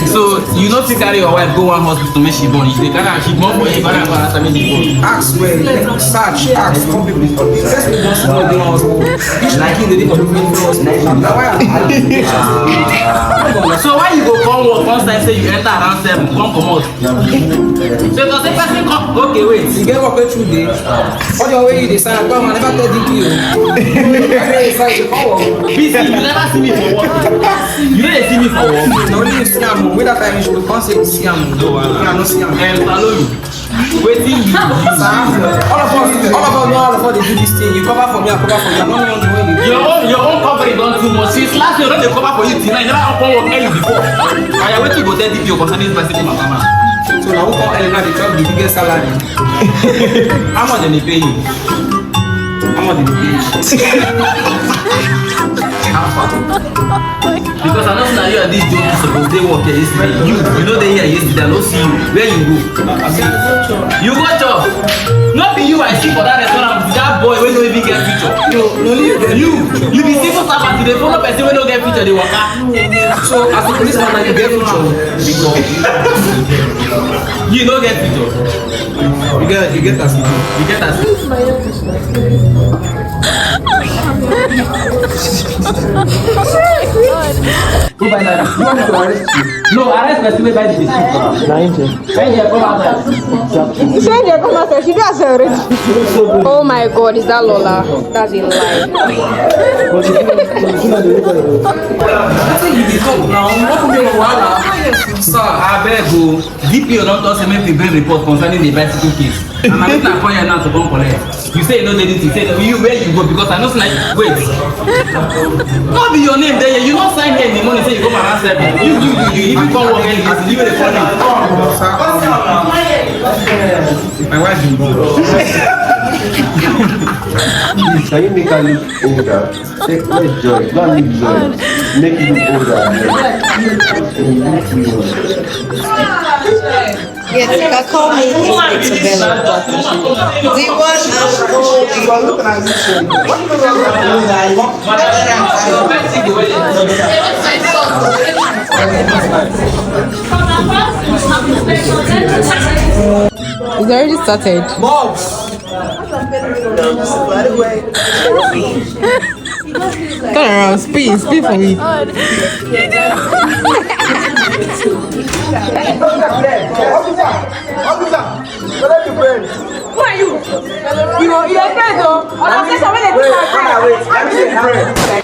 So you not to carry your wife go one hospital to make she born. If they can't, she born for you, but I'm gonna make she born. Ask where, search, ask, come people. First we don't know the hospital. Each like in the day of the hospital. Now why? So why you go come work once time say you enter around 7, come out? So does the person come? Okay, wait. You get work through day. What your way they sign? Come on, never tell you. BC, you never see me for work. You never see me for work. No need to see am. Wait that time you should come say see am. No, I no see am. Follow you. Waiting you. All of us know all of us they do this thing. You cover for me, I cover for you. I'm not the way you. Your own covering done too much. Since last year, don't they cover for you tonight? You never come work early before. I am waiting to go tell DPO concerning this person, my mama. So now who come early now? They talk the biggest salary. How much they pay you? How much they pay you? Because I know now you are this job supposed they work here yesterday. You know they here yesterday, I don't see you. Where you go? You go job. Not be you I see for that restaurant with that boy when don't even get feature. No, you be civil servant, they follow person when don't get feature, they work out. So as a policeman now you get feature. Because you don't get feature. You get as you get as who buy that? You want me to arrest you? No, arrest person wey buy the biscuit. Come outside. You said you're come outside. She does already. Oh my God, is that Lola? That's a lie. Sir, I beg you. DPO don't tell us make we bring report concerning the bicycle case. And I'm not calling you now to come collect. You say you know anything. Say you where you go because I know like wait. Not be your name there. You not sign here in the morning. Say you go around 7. You. If you come work early, you will call me. my wife is born. Please, can you make her look older? Take my joy, don't leave joy. Make it look older. Yes, you can call me Isabella. The one and only. You are looking at this one. What do you It's already started. By the way. Turn around, speak for me. Who are you? You're a friend, though. I'm just a minute. Wait,